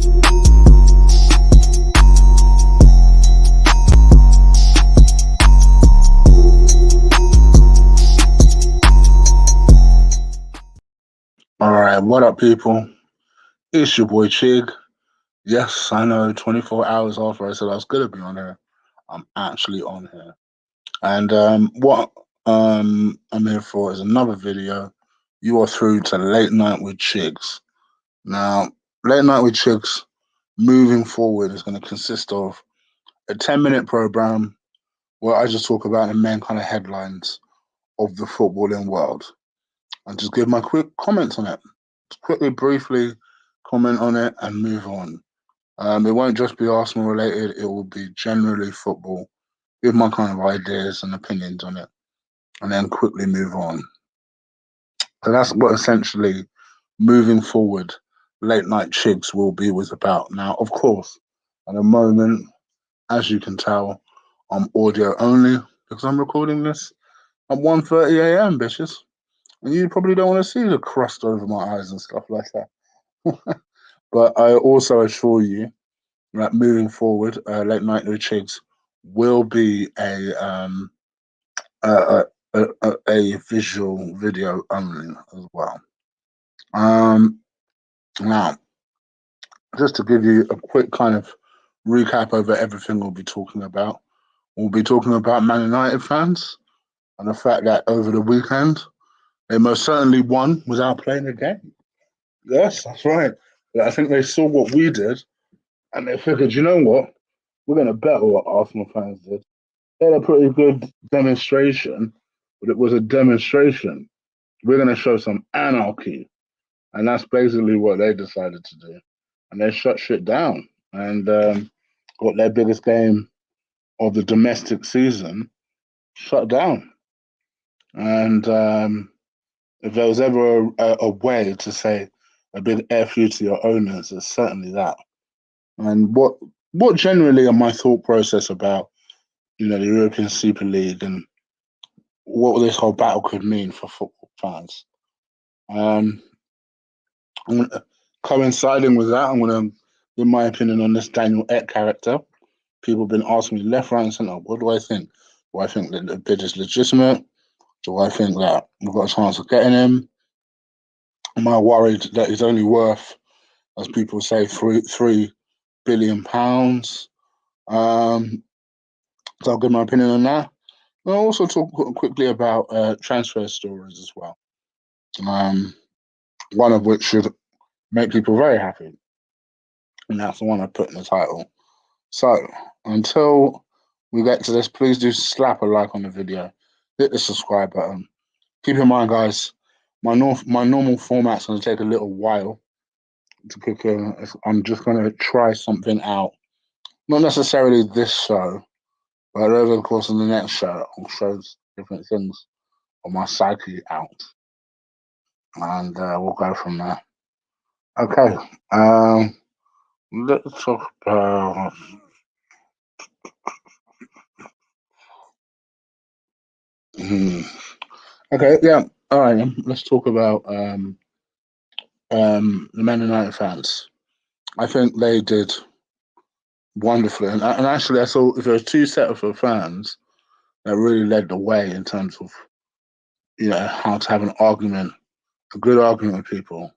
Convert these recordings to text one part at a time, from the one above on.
All right, what up, people? It's your boy Chig. Yes, I know 24 hours after I said I was going to be on here, I'm actually on here. And what I'm here for is another video. You are through to Late Night with Chigs. Now, Late Night with Chigs moving forward is going to consist of a 10-minute program where I just talk about the main kind of headlines of the footballing world and just give my quick comments on it. Just quickly, briefly comment on it and move on. It won't just be Arsenal related, it will be generally football, give my kind of ideas and opinions on it, and then quickly move on. So that's what essentially moving forward Late Night Chigs will be was about. Now, of course, at the moment, as you can tell, I'm audio only because I'm recording this at 1:30 a.m., bitches. And you probably don't want to see the crust over my eyes and stuff like that. But I also assure you that moving forward, Late Night with Chigs will be a, a visual video only as well. Now, just to give you a quick kind of recap over everything we'll be talking about Man United fans and the fact that over the weekend they most certainly won without playing a game. Yes, that's right. I think they saw what we did and they figured, you know what, we're going to bet what Arsenal fans did. They had a pretty good demonstration, but it was a demonstration. We're going to show some anarchy. And that's basically what they decided to do. And they shut shit down and got their biggest game of the domestic season shut down. And if there was ever a way to say a big F you to your owners, it's certainly that. And what generally are my thought process about, the European Super League and what this whole battle could mean for football fans. Coinciding with that, I'm going to give my opinion on this Daniel Ek character. People have been asking me left, right, and centre, what do I think? Do I think that the bid is legitimate? Do I think that we've got a chance of getting him? Am I worried that he's only worth, as people say, £3 billion? So I'll give my opinion on that. I'll also talk quickly about transfer stories as well. One of which should make people very happy. And that's the one I put in the title. So until we get to this, please do slap a like on the video. Hit the subscribe button. Keep in mind, guys, my normal format's going to take a little while to kick in. I'm just going to try something out. Not necessarily this show, but over the course of the next show, I'll show different things on my psyche out. And we'll go from there. Okay. Let's talk about... Okay, yeah. All right, let's talk about the Man United fans. I think they did wonderfully. And actually, I saw if there were two sets of fans that really led the way in terms of, how to have an argument, a good argument with people.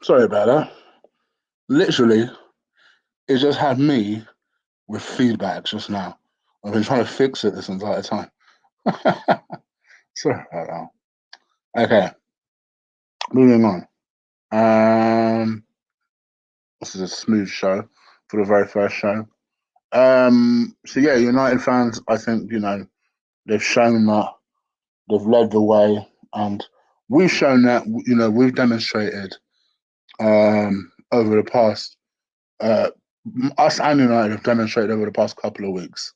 Sorry about that. Literally, it just had me with feedback just now. I've been trying to fix it this entire time. Sorry about that. Okay, moving on. This is a smooth show for the very first show. So yeah, United fans, I think, they've shown that they've led the way, and we've shown that, we've demonstrated over the past, uh, us and United have demonstrated over the past couple of weeks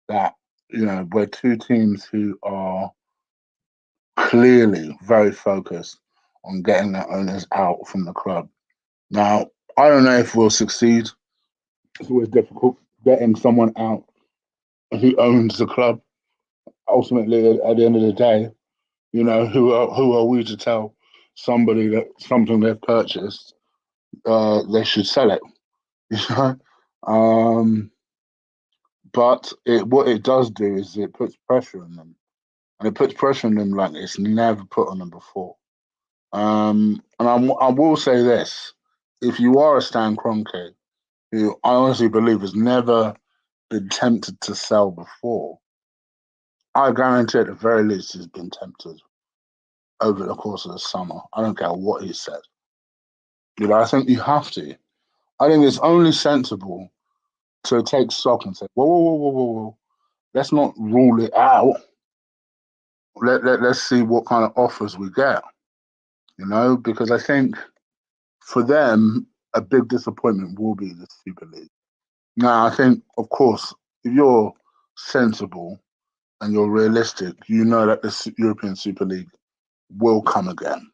that, we're two teams who are clearly very focused on getting their owners out from the club. Now, I don't know if we'll succeed. It's always difficult getting someone out who owns the club. Ultimately, at the end of the day, who are we to tell somebody that something they've purchased, they should sell it? You know, um, but what it does do is it puts pressure on them, and it puts pressure on them like it's never put on them before. And I will say this: if you are a Stan Kroenke, who I honestly believe has never been tempted to sell before, I guarantee at the very least he's been tempted over the course of the summer. I don't care what he said. I think you have to. I think it's only sensible to take stock and say, whoa, whoa, whoa, whoa, whoa, whoa. Let's not rule it out. Let's see what kind of offers we get, because I think for them, a big disappointment will be the Super League. Now, I think, of course, if you're sensible and you're realistic, you know that the European Super League will come again.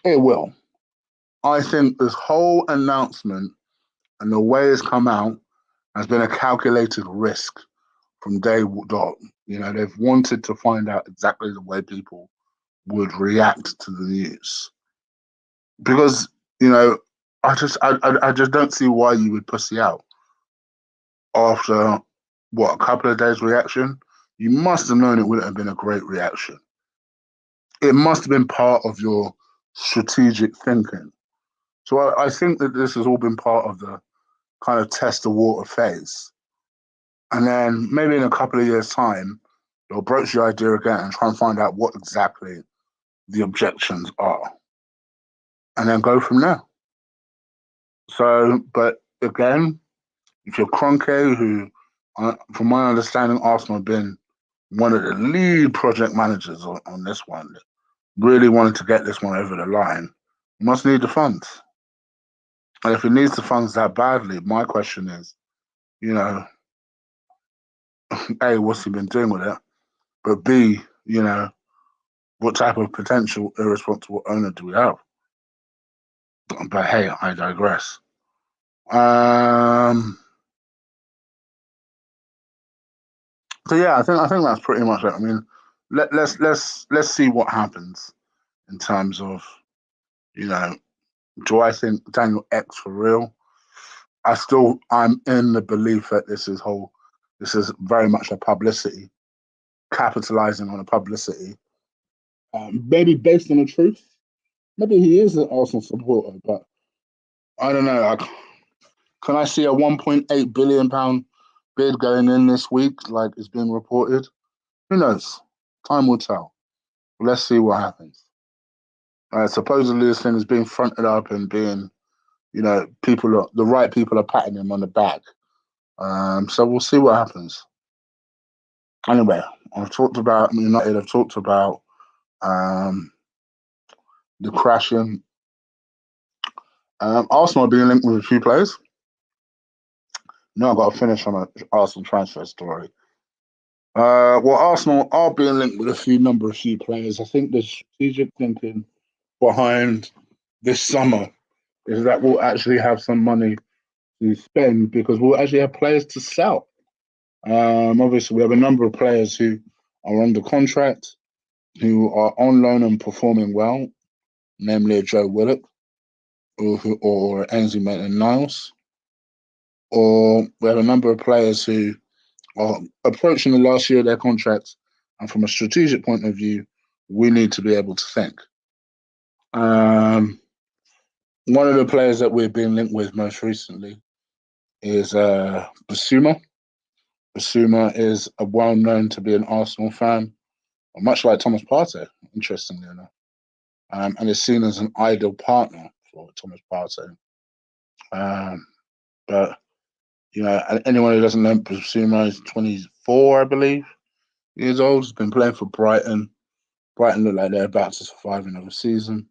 It will. I think this whole announcement and the way it's come out has been a calculated risk from day dot. They've wanted to find out exactly the way people would react to the news because I just don't see why you would pussy out after a couple of days reaction. You must have known it wouldn't have been a great reaction. It must have been part of your strategic thinking. So I think that this has all been part of the kind of test the water phase. And then maybe in a couple of years' time, they'll broach the idea again and try and find out what exactly the objections are. And then go from there. So, but again, if you're Kroenke, who, from my understanding, Arsenal have been one of the lead project managers on this one, really wanted to get this one over the line, you must need the funds. And if it needs the funds that badly, my question is, A, what's he been doing with it? But B, what type of potential irresponsible owner do we have? But hey, I digress. So yeah, I think that's pretty much it. I mean, let's see what happens in terms of, you know, do I think Daniel X for real? I'm in the belief that this is very much a publicity, capitalizing on a publicity. Maybe based on the truth. Maybe he is an Arsenal supporter, but I don't know. Can I see a 1.8 billion pound bid going in this week, like it's been reported? Who knows? Time will tell. Let's see what happens. Supposedly, this thing is being fronted up and being, the right people are patting him on the back. So we'll see what happens. Anyway, I've talked about United. I've talked about um, the crashing. Arsenal are being linked with a few players. No, I've got to finish on an Arsenal transfer story. Well, Arsenal are being linked with a few players. I think the strategic thinking behind this summer is that we'll actually have some money to spend because we'll actually have players to sell. Obviously, we have a number of players who are under contract, who are on loan and performing well, namely Joe Willock or Ainsley Maitland-Niles. Or we have a number of players who are approaching the last year of their contracts, and from a strategic point of view, we need to be able to think. One of the players that we've been linked with most recently is Basuma. Basuma is well known to be an Arsenal fan, much like Thomas Partey, interestingly enough, and is seen as an ideal partner for Thomas Partey. But anyone who doesn't know Basuma is 24, I believe, years old. He's been playing for Brighton. Brighton look like they're about to survive another season.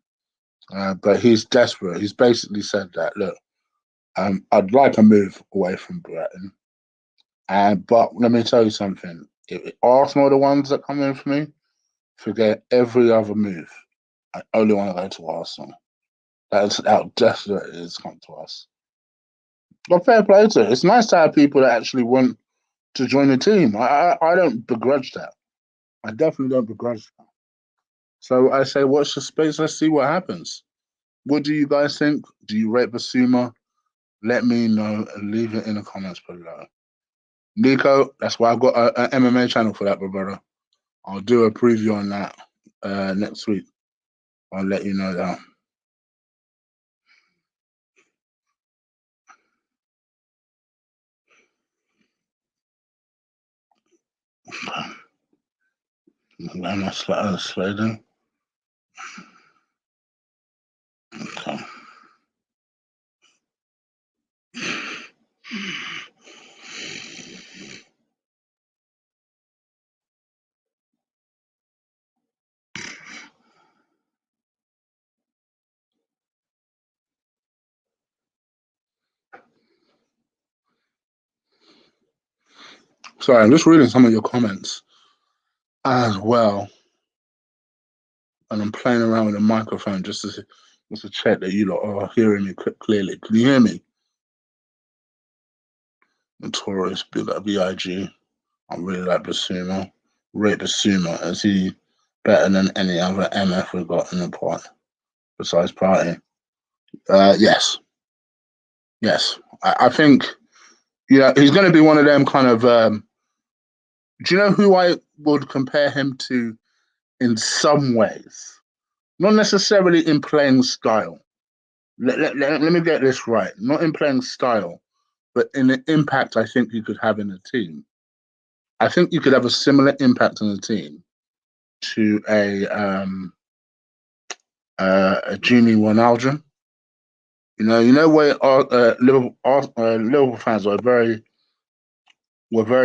But he's desperate. He's basically said that, look, I'd like a move away from Brighton. But let me tell you something. If Arsenal are the ones that come in for me, forget every other move. I only want to go to Arsenal. That's how desperate it is to come to us. But fair play to it. It's nice to have people that actually want to join the team. I don't begrudge that. I definitely don't begrudge that. So I say, watch the space. Let's see what happens. What do you guys think? Do you rate Basuma? Let me know and leave it in the comments below. Nico, that's why I've got an MMA channel for that, brother. I'll do a preview on that next week. I'll let you know that. Let me slow down. Okay. Sorry, I'm just reading some of your comments as well. And I'm playing around with the microphone just to check that you lot are hearing me clearly. Can you hear me? Notorious, big up BIG. I really like Basuma. Rate Basuma. Is he better than any other MF we've got in the pod besides Party? Yes. Yes. I think, he's going to be one of them kind of. Do you know who I would compare him to in some ways? Not necessarily in playing style. Let me get this right. Not in playing style, but in the impact I think you could have in a team. I think you could have a similar impact on the team to a Genie Wijnaldum. You know where Liverpool fans were very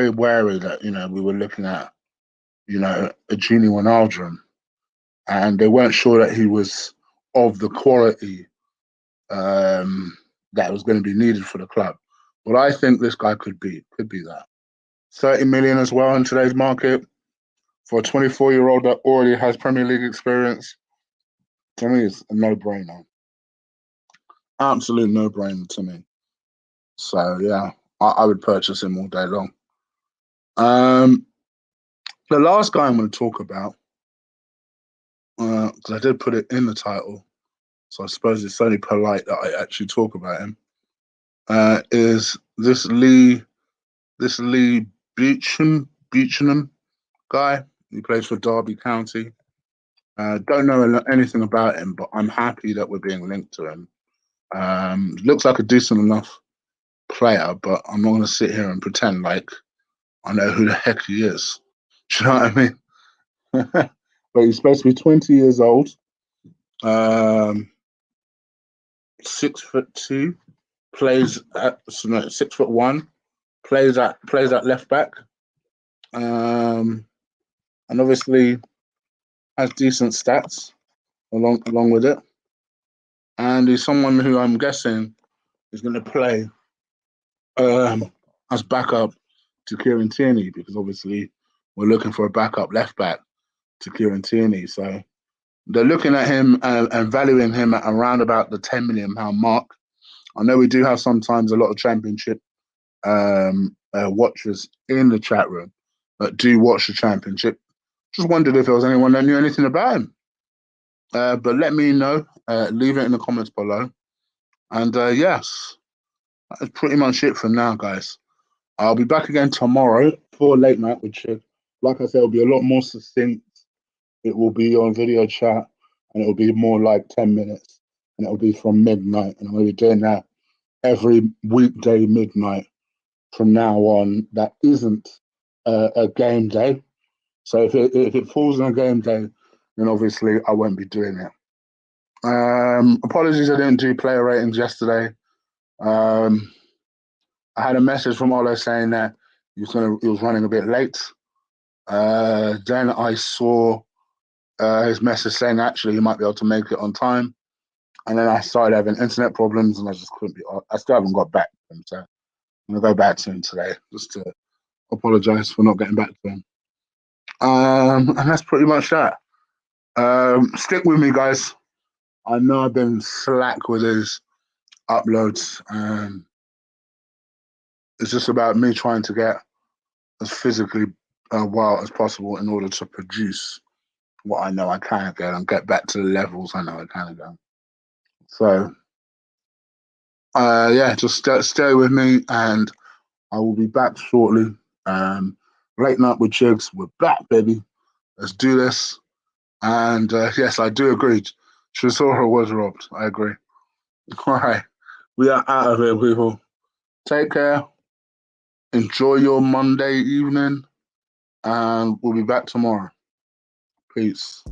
wary that we were looking at a Genie Wijnaldum, and they weren't sure that he was of the quality that was going to be needed for the club. But I think this guy could be that. 30 million as well in today's market for a 24-year-old that already has Premier League experience. To me, it's a no-brainer. Absolute no-brainer to me. So yeah, I would purchase him all day long. The last guy I'm going to talk about, because I did put it in the title, so I suppose it's only polite that I actually talk about him, is this Lee Buchanan guy. He plays for Derby County. Don't know anything about him, but I'm happy that we're being linked to him. Looks like a decent enough player, but I'm not going to sit here and pretend like I know who the heck he is. Do you know what I mean? But he's supposed to be 20 years old, 6'2", plays at 6'1", plays at left back, and obviously has decent stats along with it. And he's someone who I'm guessing is going to play as backup to Kieran Tierney, because obviously we're looking for a backup left back to Kieran Tierney. So they're looking at him and valuing him at around about the £10 million mark. I know we do have sometimes a lot of Championship watchers in the chat room that do watch the Championship. Just wondered if there was anyone that knew anything about him. But let me know. Leave it in the comments below. And yes, that's pretty much it for now, guys. I'll be back again tomorrow for late night with Chig. Like I said, it'll be a lot more succinct. It will be on video chat, and it will be more like 10 minutes. and it'll be from midnight. And I'm going to be doing that every weekday midnight from now on. That isn't a game day. So if it falls on a game day, then obviously I won't be doing it. Apologies, I didn't do player ratings yesterday. I had a message from Olo saying that he was running a bit late. Then I saw his message saying actually he might be able to make it on time. And then I started having internet problems and I just couldn't be. I still haven't got back to him, so I'm gonna go back to him today just to apologize for not getting back to him. And that's pretty much that. Stick with me, guys. I know I've been slack with his uploads. It's just about me trying to get as physically well as possible in order to produce what I know I can get and get back to the levels I know I can go. So, yeah, just stay with me and I will be back shortly. Late night with Chigs, we're back, baby. Let's do this. And yes, I do agree. Chisora was robbed. I agree. All right, we are out of here, people. Take care. Enjoy your Monday evening, and we'll be back tomorrow. Peace.